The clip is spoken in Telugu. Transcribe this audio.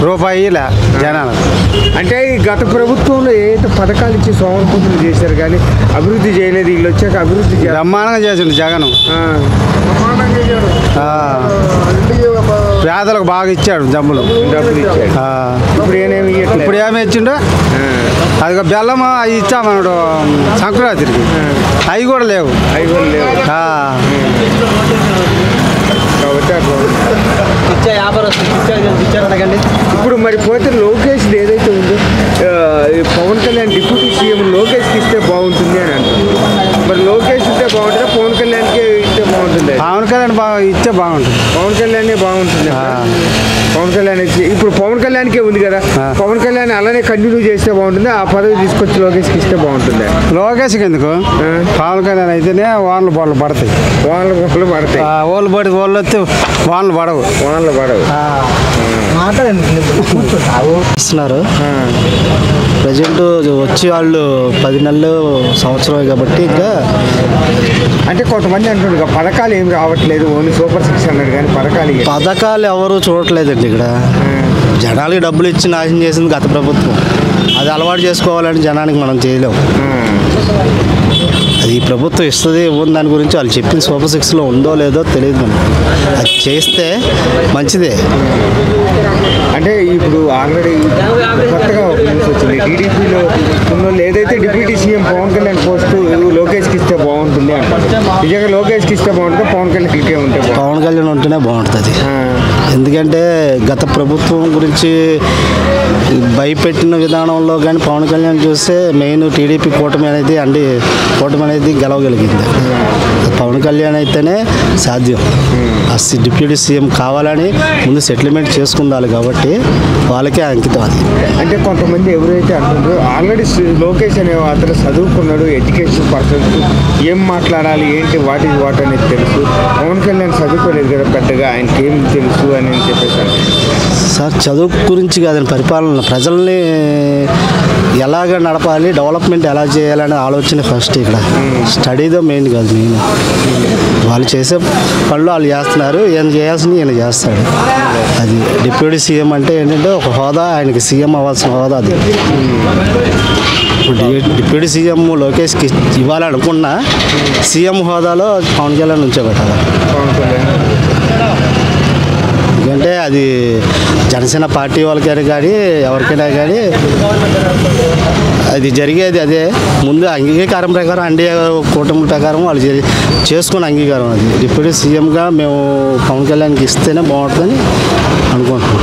రూపాయి జనాలు. అంటే ఈ గత ప్రభుత్వంలో ఏదైతే పథకాలు ఇచ్చి సోమరపోతులు చేశారు కానీ అభివృద్ధి చేయలేదు. వీళ్ళు వచ్చాక అభివృద్ధి బ్రహ్మాండంగా చేసిండు జగన్. పేదలకు బాగా ఇచ్చాడు డబ్బులు ఇచ్చాడు. ఇప్పుడు ఏమి ఇచ్చిండో అది బెల్లం అవి ఇచ్చామన్నాడు సంక్రాంతికి, అవి కూడా లేవు. ఇప్పుడు మరి పోతే లోకేష్ ఏదైతే ఉందో పవన్ కళ్యాణ్ డిప్యూటీ సీఎం లోకేష్కి ఇస్తే బాగుంటుంది అని అంటారు. మరి లోకేష్ ఇస్తే బాగుంటుందా పవన్ కళ్యాణ్కి ఇస్తే బాగుంటుంది? పవన్ కళ్యాణ్ ఇస్తే బాగుంటుంది. పవన్ కళ్యాణే బాగుంటుంది. పవన్ కళ్యాణ్ ఇప్పుడు పవన్ కళ్యాణ్కే ఉంది కదా, పవన్ కళ్యాణ్ అలానే కంటిన్యూ చేస్తే బాగుంటుంది, ఆ పదవి తీసుకొచ్చి లోకేష్కి ఇస్తే బాగుంటుంది? లోకేష్కి ఎందుకు, పవన్ కళ్యాణ్ అయితేనే వానలు బోళ్ళు పడతాయి. వానలు పడతాయి. ఓళ్ళు పడి ఓళ్ళు వస్తే వానలు పడవు. ఇస్తున్నారు ప్రజెంట్ వచ్చి వాళ్ళు 10 నెలలు సంవత్సరం కాబట్టి ఇంకా అంటే కొంతమంది అంటున్నారు పథకాలు ఏమి రావట్లేదు, ఓన్లీ సూపర్ 6 అన్నాడు కానీ పథకాలు ఎవరు చూడట్లేదండి. ఇక్కడ జనాలకి డబ్బులు ఇచ్చి నాశనం చేసింది గత ప్రభుత్వం. అది అలవాటు చేసుకోవాలని జనానికి మనం చేయలేము. అది ప్రభుత్వం ఇస్తుంది ఇవ్వని దాని గురించి వాళ్ళు చెప్పిన సూపర్ 6లో ఉందో లేదో తెలియదు మనకు. అది చేస్తే మంచిదే. అంటే ఇప్పుడు ఆల్రెడీ కొత్తగా ఒక న్యూస్ వచ్చింది, టీడీపీలో ఉన్న ఏదైతే deputy CM Pawan Kalyan post లోకేష్కి ఇస్తే బాగుంటుంది అంటారు. నిజంగా లోకేష్కి ఇస్తే బాగుంటుంది, పవన్ కళ్యాణ్ ఉంటేనే బాగుంటుంది. ఎందుకంటే గత ప్రభుత్వం గురించి భయపెట్టిన విధానంలో కానీ పవన్ కళ్యాణ్ చూస్తే మెయిన్ టీడీపీ కూటమి అనేది గెలవగలిగింది. పవన్ కళ్యాణ్ అయితేనే సాధ్యం. డిప్యూటీ సీఎం కావాలని ముందు సెటిల్మెంట్ చేసుకుందాలి కాబట్టి వాళ్ళకే అంకితం అది. అంటే కొంతమంది ఎవరైతే అంటుందో ఆల్రెడీ లోకేష్ అనే అతను చదువుకున్నాడు, ఎడ్యుకేషన్ పర్సన్స్, ఏం మాట్లాడాలి ఏంటి వాట్ అనేది తెలుసు. పవన్ కళ్యాణ్ చదువుకోలేదు కదా పెద్దగా, ఆయనకి ఏం తెలుసు అని చెప్పేసి సార్ చదువు గురించి కాదని పరిపాలన ప్రజల్ని ఎలాగ నడపాలి, డెవలప్మెంట్ ఎలా చేయాలనే ఆలోచన ఫస్ట్. ఇక్కడ స్టడీతో మెయిన్ కాదు, మెయిన్ వాళ్ళు చేసే పనులు వాళ్ళు చేస్తున్నారు, ఈయన చేయాల్సింది ఈయన చేస్తాడు. అది డిప్యూటీ సీఎం అంటే ఏంటంటే ఒక హోదా, ఆయనకి సీఎం అవ్వాల్సిన హోదా అది. ఇప్పుడు డిప్యూటీ సీఎం లోకేష్కి ఇవ్వాలనుకున్నా సీఎం హోదాలో పవన్ కళ్యాణ్ ఉంచోబెట్టాలి. ఎందుకంటే అది జనసేన పార్టీ వాళ్ళకైనా కానీ ఎవరికైనా కానీ అది జరిగేది అదే. ముందు అంగీకారం ప్రకారం ఎన్డీఏ కూటమి ప్రకారం వాళ్ళు చేసుకున్న అంగీకారం అది. డిప్యూటీ సీఎంగా మేము పవన్ కళ్యాణ్కి ఇస్తేనే బాగుంటుందని అనుకుంటున్నాం.